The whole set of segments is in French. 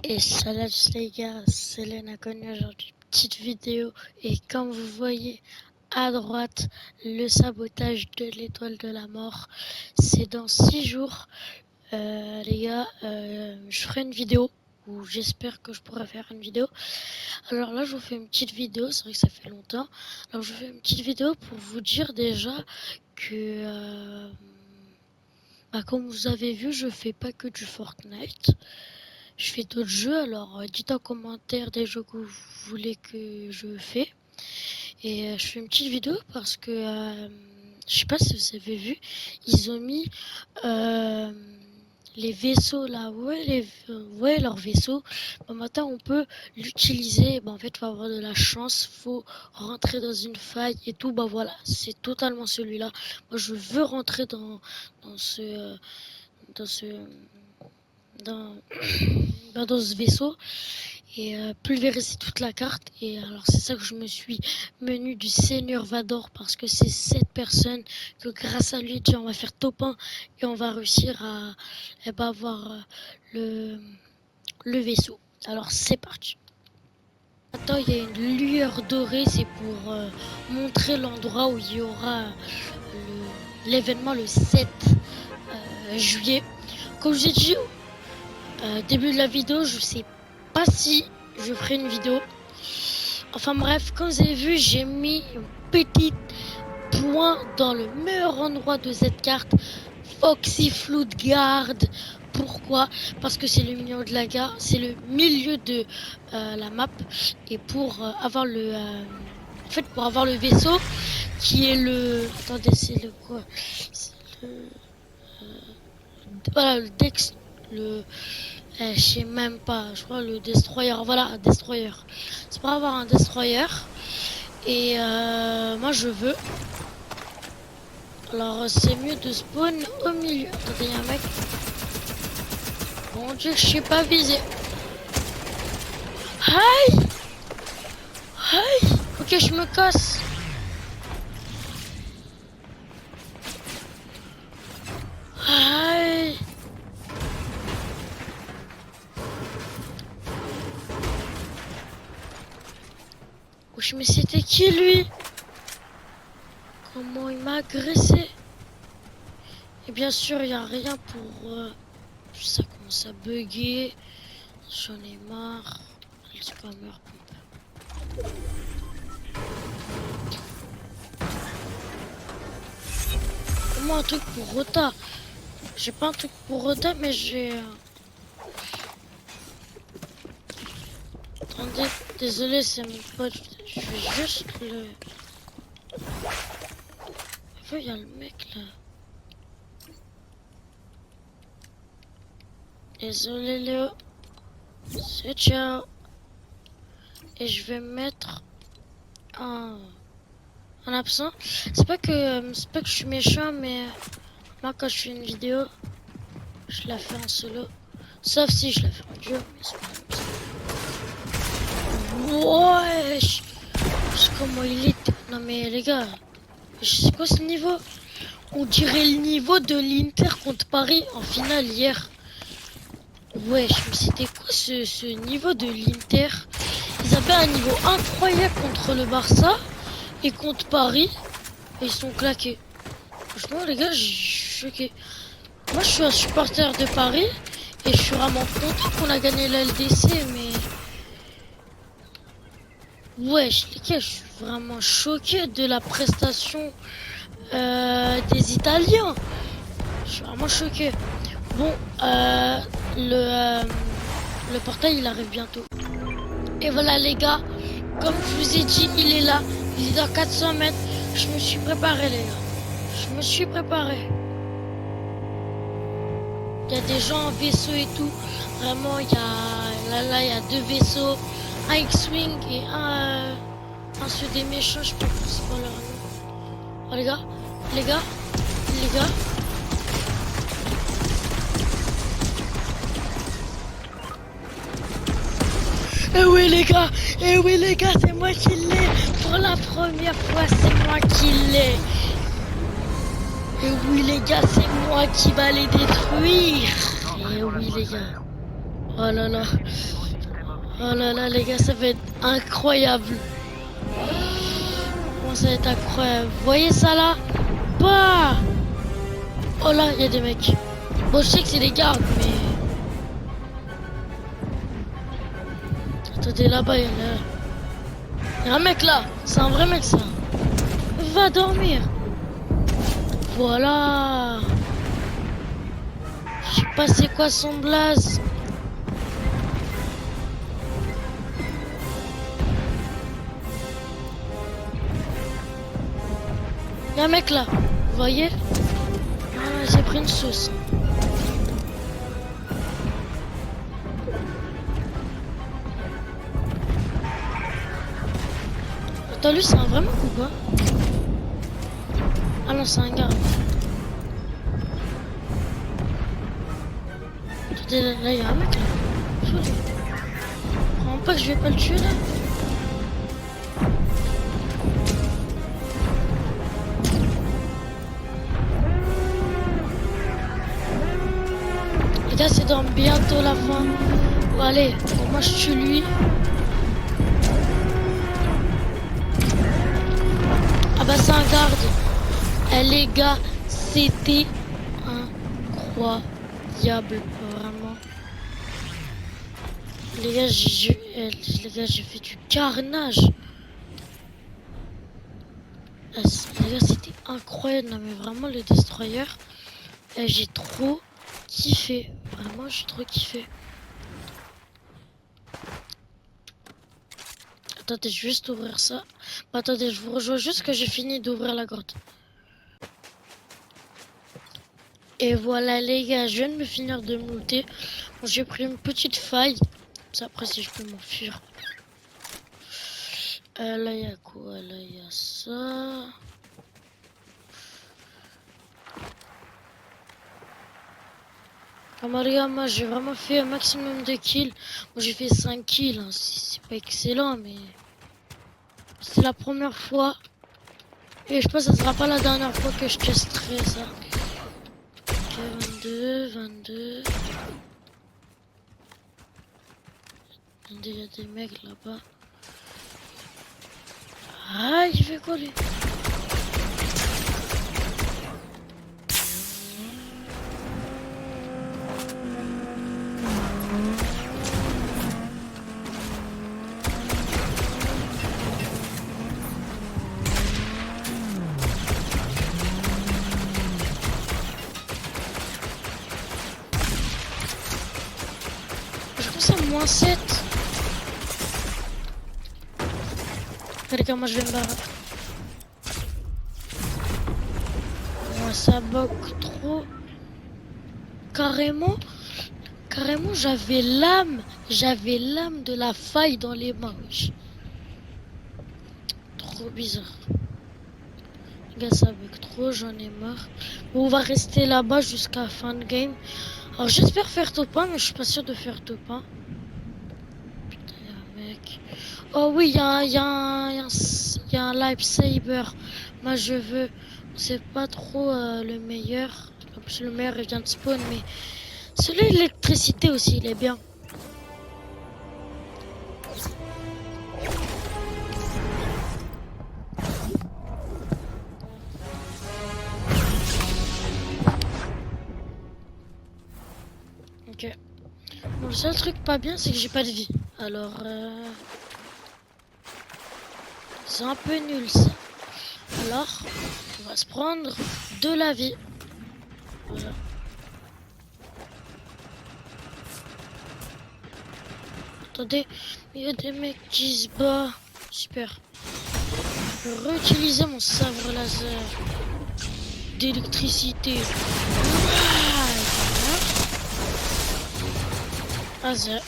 Et salut les gars, c'est Lena Connu aujourd'hui, petite vidéo. Et comme vous voyez à droite, le sabotage de l'étoile de la mort, c'est dans 6 jours. Les gars, je ferai une vidéo, ou j'espère que je pourrai faire une vidéo. Alors là, je vous fais une petite vidéo, c'est vrai que ça fait longtemps. Alors je vous fais une petite vidéo pour vous dire déjà que, comme vous avez vu, je fais pas que du Fortnite. Je fais d'autres jeux, alors dites en commentaire des jeux que vous voulez que je fais. Et je fais une petite vidéo parce que, je sais pas si vous avez vu, ils ont mis les vaisseaux là, ouais, leurs vaisseaux. Bon, maintenant on peut l'utiliser, en fait faut avoir de la chance, faut rentrer dans une faille et tout, voilà, c'est totalement celui-là. Moi je veux rentrer dans ce... dans ce dans, dans ce vaisseau et pulvériser toute la carte. Et alors c'est ça que je me suis menu du Seigneur Vador, parce que c'est cette personne que grâce à lui déjà on va faire top 1 et on va réussir à avoir le vaisseau. Alors c'est parti. Attends, il y a une lueur dorée, c'est pour montrer l'endroit où il y aura l'événement le 7 juillet. Comme j'ai dit début de la vidéo, je sais pas si je ferai une vidéo. Enfin bref, comme vous avez vu, j'ai mis un petit point dans le meilleur endroit de cette carte, Foxy Floodgard. Pourquoi? Parce que c'est le milieu de la gare, c'est le milieu de la map. Et pour avoir en fait, pour avoir le vaisseau qui est le... Attendez, c'est le quoi? Voilà, le Dex... Je sais même pas, je crois le destroyer, voilà, un destroyer. C'est pour avoir un destroyer. Et moi je veux. Alors c'est mieux de spawn au milieu. Attendez, il y a un mec. Mon dieu, je sais pas viser. Aïe! Aïe! Ok, je me casse. Aïe! Wesh, mais c'était qui lui? Comment il m'a agressé? Et bien sûr, il n'y a rien pour... ça commence à bugger. J'en ai marre. Le scammer. Comment un truc pour Rota? J'ai pas un truc pour Rota, mais j'ai... Attendez, désolé, c'est mon pote. Je vais juste le... Il y a le mec là. Désolé Léo. C'est ciao. Et je vais mettre un absent. C'est pas que je suis méchant, mais moi quand je fais une vidéo, je la fais en solo. Sauf si je la fais en duo, mais c'est pas comme ça. Wesh. C'est comment il est. Non mais les gars, c'est quoi ce niveau? On dirait le niveau de l'Inter contre Paris en finale hier. Wesh, mais c'était quoi ce niveau de l'Inter? Ils avaient un niveau incroyable contre le Barça et contre Paris. Et ils sont claqués. Franchement, les gars, je suis choqué. Moi, je suis un supporter de Paris et je suis vraiment content qu'on a gagné la LDC, mais... Wesh, les gars, je suis vraiment choqué de la prestation des Italiens. Je suis vraiment choqué. Bon, le portail, il arrive bientôt. Et voilà, les gars, comme je vous ai dit, il est là. Il est dans 400 mètres. Je me suis préparé, les gars. Je me suis préparé. Il y a des gens en vaisseau et tout. Vraiment, il y a... Là, il y a 2 vaisseaux. Un X-Wing et un ceux des méchants. Je sais pas comment c'est pas leur nom. Oh, les gars. Eh oui les gars, c'est moi qui l'ai. Pour la première fois, c'est moi qui l'ai. Et oui les gars, c'est moi qui va les détruire. Et oui les gars. Oh là là. Oh là là, les gars, ça va être incroyable. Comment ça va être incroyable. Vous voyez ça là? Bah! Oh là, il y a des mecs. Bon, je sais que c'est des gardes, mais... Attendez, là-bas, il y a un mec là. C'est un vrai mec, ça. Va dormir. Voilà. Je sais pas c'est quoi son blaze. Il y a un mec là. Vous voyez? Ah, j'ai pris une sauce. Attends, lui, c'est un vrai mec ou pas? Ah non, c'est un gars. Attendez, là, il y a un mec là. Je comprends pas que je vais pas le tuer là. Les gars, c'est dans bientôt la fin. Bon, allez, bon, moi je tue lui. Ah bah, c'est un garde. Eh les gars, c'était incroyable, vraiment. Les gars, j'ai fait du carnage. Ah, les gars, c'était incroyable. Non, mais vraiment, le destroyer, j'ai trop kiffé. Vraiment, j'ai trop kiffé. Attendez, je vais juste ouvrir ça. Bah, attendez, je vous rejoins juste que j'ai fini d'ouvrir la grotte. Et voilà, les gars, je viens de me finir de me looter. Bon, j'ai pris une petite faille. Ça, après, si je peux m'enfuir. Là, il y a quoi? Là, il y a ça. Ah, regarde, moi j'ai vraiment fait un maximum de kills. Moi j'ai fait 5 kills, hein. C'est pas excellent, mais c'est la première fois. Et je pense que ça sera pas la dernière fois que je testerai ça. Ok, 22, 22. Il y a des mecs là-bas. Ah, il fait quoi lui? Je pense à -7. Les gars, moi je vais me barrer. Moi ça bug trop. Carrément, carrément j'avais l'âme de la faille dans les mains. Wesh. Trop bizarre. Les gars, ça bug trop, j'en ai marre. Bon, on va rester là-bas jusqu'à fin de game. Alors j'espère faire top 1, mais je suis pas sûr de faire top 1. Putain, y'a un mec. Oh oui, y a un Lightsaber. Moi je veux. C'est pas trop le meilleur. En plus le meilleur il vient de spawn, mais celui de l'électricité aussi il est bien. Ok. Bon, le seul truc pas bien c'est que j'ai pas de vie. Alors c'est un peu nul ça. Alors on va se prendre de la vie. Voilà. Attendez, il y a des mecs qui se battent. Super. Je peux réutiliser mon sabre laser d'électricité. Ah, ça.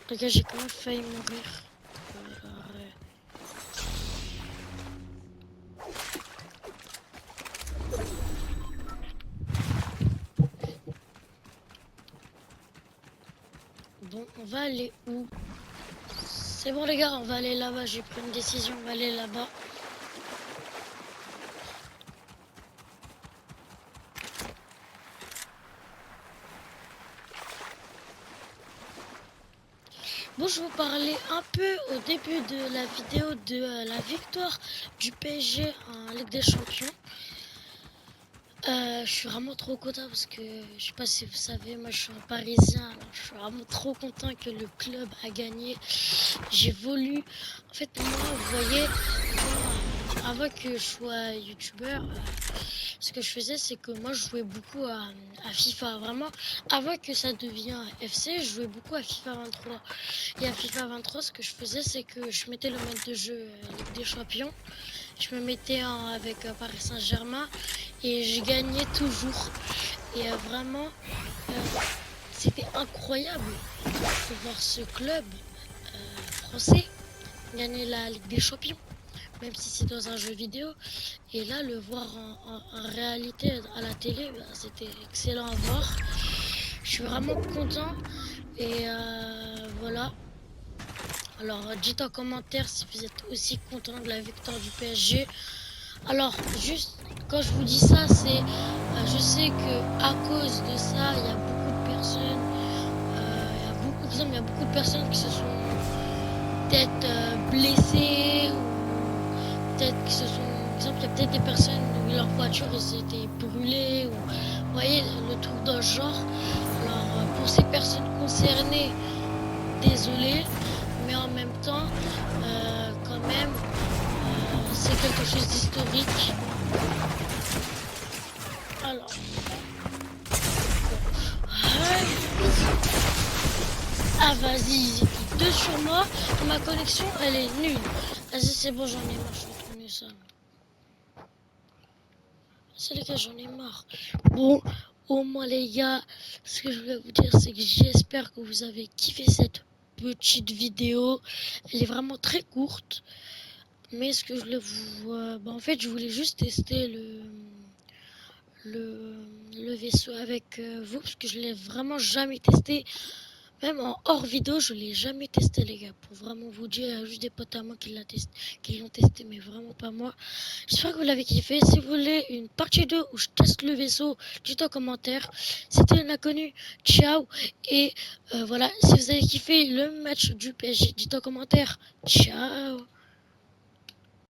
Les gars, j'ai quand même failli mourir. Bon, on va aller où? C'est bon les gars, on va aller là-bas. J'ai pris une décision, on va aller là-bas. Bon, je vais vous parler un peu au début de la vidéo de la victoire du PSG en Ligue des Champions. Je suis vraiment trop content parce que je sais pas si vous savez, moi je suis un Parisien, alors je suis vraiment trop content que le club a gagné. J'ai voulu, en fait moi, vous voyez, avant que je sois youtubeur, ce que je faisais c'est que moi je jouais beaucoup à FIFA, vraiment. Avant que ça devienne FC, je jouais beaucoup à FIFA 23. Et à FIFA 23, ce que je faisais c'est que je mettais le mode de jeu Ligue des Champions. Je me mettais avec Paris Saint-Germain et je gagnais toujours. Et vraiment, c'était incroyable de voir ce club français gagner la Ligue des Champions, même si c'est dans un jeu vidéo. Et là, le voir en réalité à la télé, c'était excellent à voir. Je suis vraiment content. Et voilà. Alors, dites en commentaire si vous êtes aussi content de la victoire du PSG. Alors, juste quand je vous dis ça, c'est, je sais que à cause de ça, il y a beaucoup de personnes, il y a beaucoup de personnes qui se sont peut-être blessées ou peut-être qui se sont, par exemple, il y a peut-être des personnes où leur voiture était brûlée ou, vous voyez, le truc dans le genre. Alors, pour ces personnes concernées, désolé, mais en même temps, quand même, c'est quelque chose d'historique. Alors, ah vas-y, ils étaient deux sur moi. Ma connexion, elle est nulle. Vas-y, c'est bon, j'en ai marre, je vais tourner ça. C'est les gars, j'en ai marre. Bon, au moins les gars, ce que je voulais vous dire, c'est que j'espère que vous avez kiffé cette petite vidéo. Elle est vraiment très courte. Mais ce que je voulais vous... en fait, je voulais juste tester le, le vaisseau avec vous, parce que je l'ai vraiment jamais testé. Même en hors vidéo, je l'ai jamais testé, les gars. Pour vraiment vous dire, il y a juste des potes à moi qui l'ont testé, mais vraiment pas moi. J'espère que vous l'avez kiffé. Si vous voulez une partie 2 où je teste le vaisseau, dites en commentaire. C'était un inconnu. Ciao. Et voilà, si vous avez kiffé le match du PSG, dites en commentaire. Ciao.